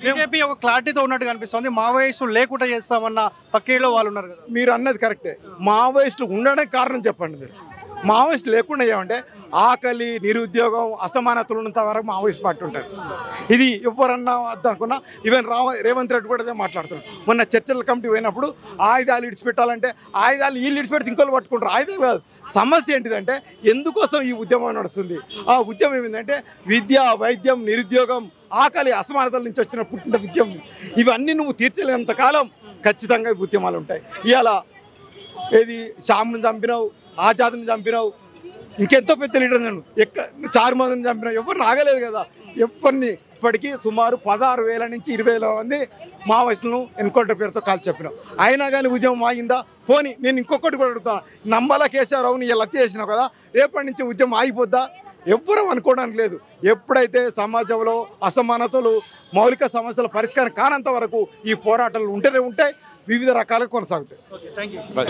BJP ఒక క్లారిటీతో ఉన్నట్టు కనిపిస్తుంది. మావోయిస్టులు లేకుండా చేస్తామన్న పక్కేలో వాళ్ళు ఉన్నారు కదా. మీరు అన్నది కరెక్టే. మావోయిస్టులు ఉండడానికి కారణం చెప్పండి. మీరు మావోయిస్టులు లేకుండా ఏమంటే ఆకలి, నిరుద్యోగం, అసమానతలు ఉన్నంత వరకు మావోయిస్ట్ పార్టీ ఉంటుంది. ఇది ఎవరన్నా వద్దనుకున్నా ఈవెన్ రేవంత్ రెడ్డి కూడా అదే మాట్లాడుతున్నాడు. మొన్న చర్చల కమిటీ పోయినప్పుడు ఆయుధాలు ఇడిచిపెట్టాలంటే ఆయుధాలు వీళ్ళు ఇడిచిపెడితే ఇంకోళ్ళు పట్టుకుంటారు. ఆయుధాలు కాదు. సమస్య ఏంటిదంటే ఎందుకోసం ఈ ఉద్యమం నడుస్తుంది? ఆ ఉద్యమం ఏంటంటే విద్య, వైద్యం, నిరుద్యోగం, ఆకలి, అసమానతల నుంచి వచ్చిన పుట్టిన ఉద్యమం. ఇవన్నీ నువ్వు తీర్చలేనంత కాలం ఖచ్చితంగా ఈ ఉద్యమాలు ఉంటాయి. ఇవాళ ఏది షామ్ను చంపినావు, ఆజాద్ని చంపినావు, ఇంకెంతో పెద్ద లీడర్ నేను చారు మందిని చంపినావు, ఎవరు ఆగలేదు కదా. ఎవరిని ఇప్పటికీ సుమారు 16,000 నుంచి 20,000 మంది మావోయిస్టులను ఎన్కౌంటర్ పేరుతో కాల్చి చెప్పినావు. అయినా కానీ ఉద్యమం ఆగిందా? పోనీ నేను ఇంకొకటి కూడా అడుగుతాను. నమ్మల కేశవరావుని ఇలా హత్య చేసినావు కదా, రేపటి నుంచి ఉద్యమం ఆగిపోద్దా? ఎవ్వరూ అనుకోవడానికి లేదు. ఎప్పుడైతే సమాజంలో అసమానతలు, మౌలిక సమస్యల పరిష్కారం కానంత వరకు ఈ పోరాటాలు ఉంటూనే ఉంటాయి, వివిధ రకాలుగా కొనసాగుతాయి.